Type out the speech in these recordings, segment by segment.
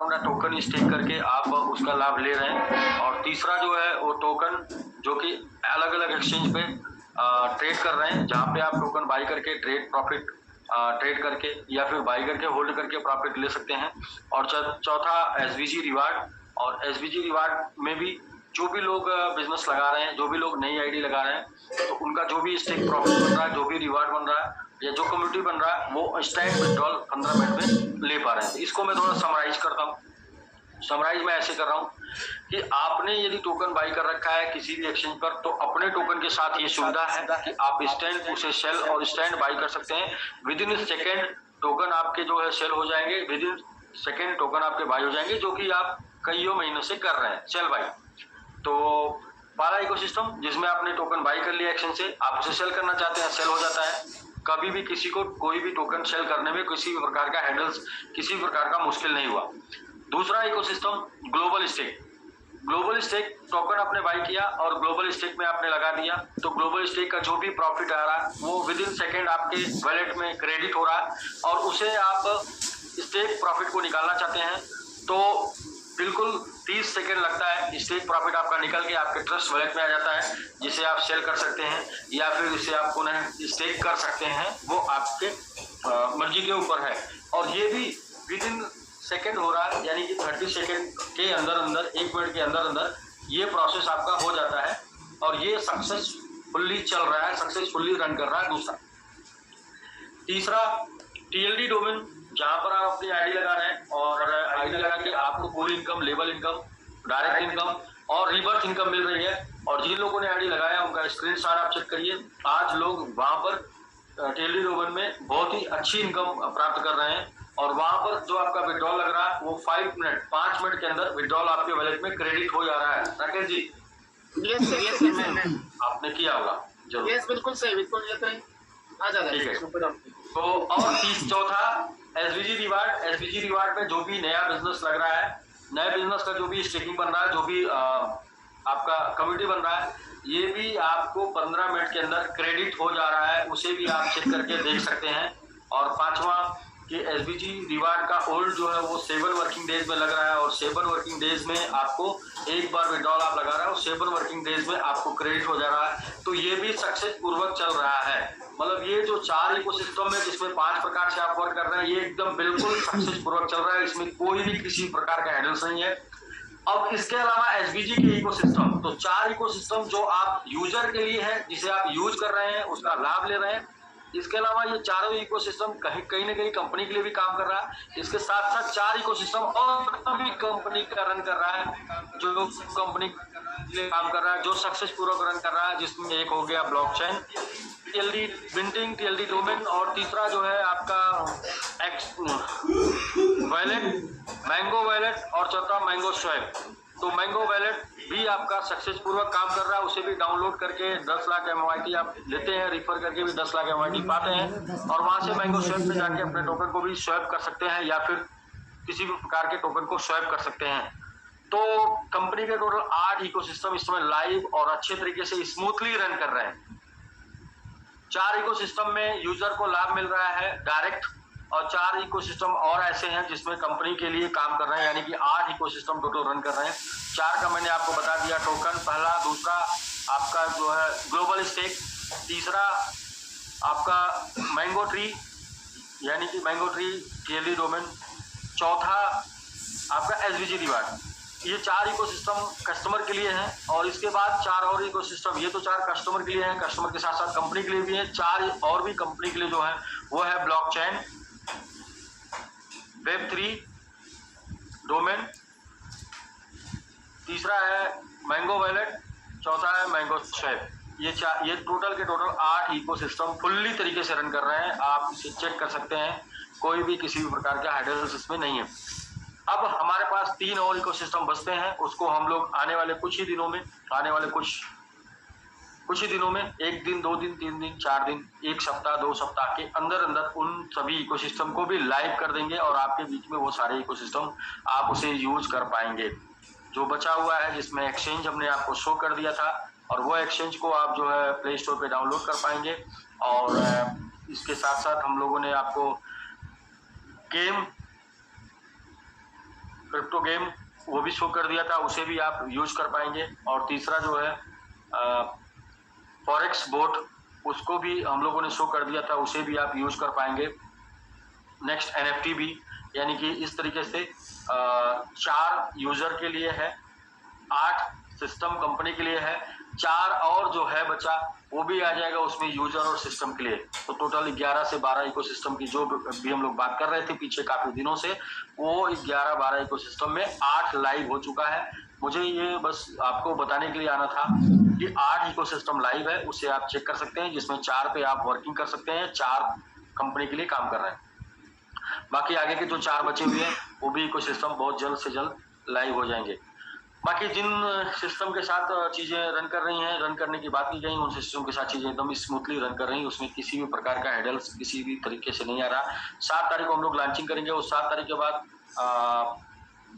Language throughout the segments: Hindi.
टोकन स्टेक करके आप उसका लाभ ले रहे हैं। और तीसरा जो है वो टोकन जो कि अलग अलग एक्सचेंज पे ट्रेड कर रहे हैं, जहाँ पे आप टोकन बाई करके ट्रेड करके या फिर बाई करके होल्ड करके प्रॉफिट ले सकते हैं। और चौथा एसबीजी रिवार्ड। और एसबीजी रिवार्ड में भी जो भी लोग बिजनेस लगा रहे हैं, जो भी लोग नई आईडी लगा रहे हैं, तो उनका जो भी स्टेक प्रॉफिट बन रहा है, जो भी रिवार्ड बन रहा है या जो कम्युनिटी बन रहा है, वो इंस्टेंट विड्रॉल 15 मिनट में ले पा रहे हैं। इसको मैं थोड़ा समराइज करता हूँ। समराइज मैं ऐसे कर रहा हूँ कि आपने यदि टोकन बाई कर रखा है किसी भी एक्सचेंज पर, तो अपने टोकन के साथ ये सुविधा है कि आप इंस्टेंट उसे सेल और इंस्टेंट बाई कर सकते हैं। विद इन सेकेंड टोकन आपके जो है सेल हो जाएंगे, विद इन सेकेंड टोकन आपके बाई हो जाएंगे, जो कि आप कईयों महीनों से कर रहे हैं सेल बाई। तो पहला इकोसिस्टम जिसमें आपने टोकन बाई कर लिया एक्सचेंज से, आप उसे सेल करना चाहते हैं, सेल हो जाता है। कभी भी किसी को कोई भी टोकन सेल करने में किसी भी प्रकार का हैंडल्स, किसी भी प्रकार का मुश्किल नहीं हुआ। दूसरा ecosystem global stake. Global stake token आपने बाई किया और ग्लोबल स्टेक में आपने लगा दिया, तो ग्लोबल स्टेक का जो भी प्रॉफिट आ रहा है वो विद इन सेकेंड आपके वॉलेट में क्रेडिट हो रहा है। और उसे आप स्टेक प्रॉफिट को निकालना चाहते हैं तो बिल्कुल 30 सेकेंड लगता है, स्टेक प्रॉफिट आपका निकल के आपके ट्रस्ट वॉलेट में आ जाता है, जिसे आप सेल कर सकते हैं या फिर इसे आप पुनः स्टेक कर सकते हैं। वो आपके मर्जी के ऊपर है। और ये भी विद इन सेकेंड हो रहा है, यानी कि 30 सेकेंड के अंदर अंदर, 1 मिनट के अंदर अंदर ये प्रोसेस आपका हो जाता है और ये सक्सेसफुली चल रहा है, सक्सेसफुली रन कर रहा है। दूसरा तीसरा टीएलडी डोमेन, जहां पर आप अपनी आईडी लगा रहे हैं और आईडी लगा के आपको कोई income, level income, direct income और रिवर्स इनकम मिल रही है। और जिन लोगों ने आईडी लगाया उनका स्क्रीनशॉट आप चेक करिए। आज लोग वहां पर टीएलडी डोमेन में बहुत ही अच्छी इनकम प्राप्त कर रहे हैं। और वहां पर जो आपका विड्रॉल लग रहा है वो 5 मिनट के अंदर विड्रॉल आपके वॉलेट में क्रेडिट हो जा रहा है। राकेश जी, यस आपने किया होगा जरूर। यस, बिल्कुल सही, बिल्कुल ये तो आ जाता है। तो और चौथा एसबीजी रिवार्ड। एसबीजी रिवार्ड में जो भी नया बिजनेस लग रहा है, नए बिजनेस का जो भी स्टेकिंग बन रहा है, जो भी आपका कम्युनिटी बन रहा है, ये भी आपको 15 मिनट के अंदर क्रेडिट हो जा रहा है, उसे भी आप चेक करके देख सकते हैं। और पांचवा कि एसबीजी रिवार्ड का ओल्ड जो है वो 7 वर्किंग डेज में लग रहा है और 7 वर्किंग डेज में आपको एक बार विड्रॉल आप लगा रहे हो, 7 वर्किंग डेज में आपको क्रेडिट हो जा रहा है। तो ये भी सक्सेस पूर्वक चल रहा है। मतलब ये जो 4 इकोसिस्टम है जिसमें 5 प्रकार से आप वर्क कर रहे हैं, ये एकदम बिल्कुल सक्सेस पूर्वक चल रहा है। इसमें कोई भी किसी प्रकार का हैंडल्स नहीं है। अब इसके अलावा एसबीजी के इकोसिस्टम, तो 4 इकोसिस्टम जो आप यूजर के लिए है, जिसे आप यूज कर रहे हैं, उसका लाभ ले रहे हैं। इसके अलावा ये चारों इकोसिस्टम कहीं ना कहीं कंपनी के लिए भी काम कर रहा है। इसके साथ साथ 4 इकोसिस्टम और भी कंपनी का रन कर रहा है, जो कंपनी के लिए काम कर रहा है, जो सक्सेस पूर्वक रन कर रहा है, जिसमें एक हो गया blockchain, TLD minting, TLD domain, और तीसरा जो है आपका वॉलेट, मैंगो वॉलेट, और चौथा मैंगो स्वैप। तो मैंगो वॉलेट भी आपका सक्सेस पूर्वक काम कर रहा है। उसे भी डाउनलोड करके 10 लाख MYT आप लेते हैं, रिफर करके भी 10 लाख MYT पाते हैं और वहां से मैंगो स्वैप में जाके अपने टोकन को भी स्वैप कर सकते हैं या फिर किसी भी प्रकार के टोकन को स्वैप कर सकते हैं। तो कंपनी के टोटल 8 इकोसिस्टम इस समय लाइव और अच्छे तरीके से स्मूथली रन कर रहे हैं। 4 इकोसिस्टम में यूजर को लाभ मिल रहा है डायरेक्ट, और 4 इकोसिस्टम और ऐसे हैं जिसमें कंपनी के लिए काम कर रहे हैं, यानी कि 8 इकोसिस्टम टोटल रन कर रहे हैं। 4 का मैंने आपको बता दिया, टोकन पहला, दूसरा आपका जो है ग्लोबल स्टेक, तीसरा आपका मैंगो ट्री यानी कि मैंगो ट्री टीएलडी डोमेन, चौथा आपका एसबीजी रिवार्ड। ये 4 इकोसिस्टम कस्टमर के लिए हैं। और इसके बाद 4 और इकोसिस्टम, ये तो 4 कस्टमर के लिए हैं, कस्टमर के साथ साथ कंपनी के लिए भी है। 4 और भी कंपनी के लिए जो है वो है ब्लॉकचेन, वेब3 डोमेन, तीसरा है मैंगो वॉलेट, चौथा है मैंगो स्वैप। ये टोटल के टोटल 8 इकोसिस्टम फुल्ली तरीके से रन कर रहे हैं। आप इसे चेक कर सकते हैं, कोई भी किसी भी प्रकार का हाइडल्स इसमें नहीं है। अब हमारे पास 3 और इकोसिस्टम बचते हैं, उसको हम लोग आने वाले कुछ ही दिनों में, आने वाले कुछ ही दिनों में, 1 दिन, 2 दिन, 3 दिन, 4 दिन, 1 सप्ताह, 2 सप्ताह के अंदर अंदर उन सभी इकोसिस्टम को भी लाइव कर देंगे और आपके बीच में वो सारे इकोसिस्टम आप उसे यूज कर पाएंगे। जो बचा हुआ है, जिसमें एक्सचेंज हमने आपको शो कर दिया था, और वो एक्सचेंज को आप जो है प्ले स्टोर पे डाउनलोड कर पाएंगे। और इसके साथ साथ हम लोगों ने आपको गेम क्रिप्टो गेम वो भी शो कर दिया था, उसे भी आप यूज कर पाएंगे। और तीसरा जो है फॉरेक्स बोट, उसको भी हम लोगों ने शो कर दिया था, उसे भी आप यूज कर पाएंगे। नेक्स्ट NFT भी, यानी कि इस तरीके से 4 यूजर के लिए है, 8 सिस्टम कंपनी के लिए है, 4 और जो है बचा वो भी आ जाएगा उसमें यूजर और सिस्टम के लिए। तो टोटल 11 से 12 इकोसिस्टम की जो भी हम लोग बात कर रहे थे पीछे काफी दिनों से, वो 11-12 इकोसिस्टम में 8 लाइव हो चुका है। मुझे ये बस आपको बताने के लिए आना था कि 8 इकोसिस्टम लाइव है, उसे आप चेक कर सकते हैं, जिसमें 4 पे आप वर्किंग कर सकते हैं, 4 कंपनी के लिए काम कर रहे हैं। बाकी आगे के जो 4 बचे हुए हैं वो भी इकोसिस्टम बहुत जल्द से जल्द लाइव हो जाएंगे। बाकी जिन सिस्टम के साथ चीजें रन कर रही हैं, रन करने की बात की गई, उन सिस्टम के साथ चीजें एकदम स्मूथली रन कर रही हैं, उसमें किसी भी प्रकार का हेडल्स किसी भी तरीके से नहीं आ रहा। 7 तारीख को हम लोग लॉन्चिंग करेंगे और 7 तारीख के बाद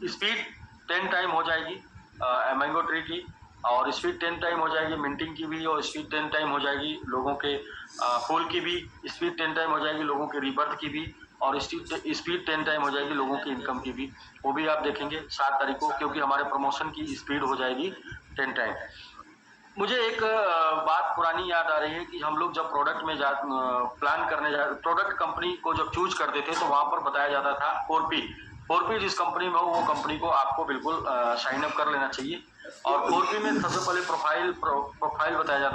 स्पीड 10 टाइम हो जाएगी मैंगो ट्री की, और स्पीड 10 टाइम हो जाएगी मिंटिंग की भी, और स्पीड 10 टाइम हो जाएगी लोगों के फूल की भी, स्पीड 10 टाइम हो जाएगी लोगों के रीबर्थ की भी, और स्पीड 10 टाइम हो जाएगी लोगों की इनकम की भी। वो भी आप देखेंगे 7 तारीख को, क्योंकि हमारे प्रमोशन की स्पीड हो जाएगी 10 टाइम। मुझे एक बात पुरानी याद आ रही है कि हम लोग जब प्रोडक्ट में प्लान करने प्रोडक्ट कंपनी को जब चूज करते थे तो वहां पर बताया जाता था 4P जिस कंपनी में हो वो कंपनी को आपको बिल्कुल साइन अप कर लेना चाहिए। और 4P में सबसे पहले प्रोफाइल बताया जाता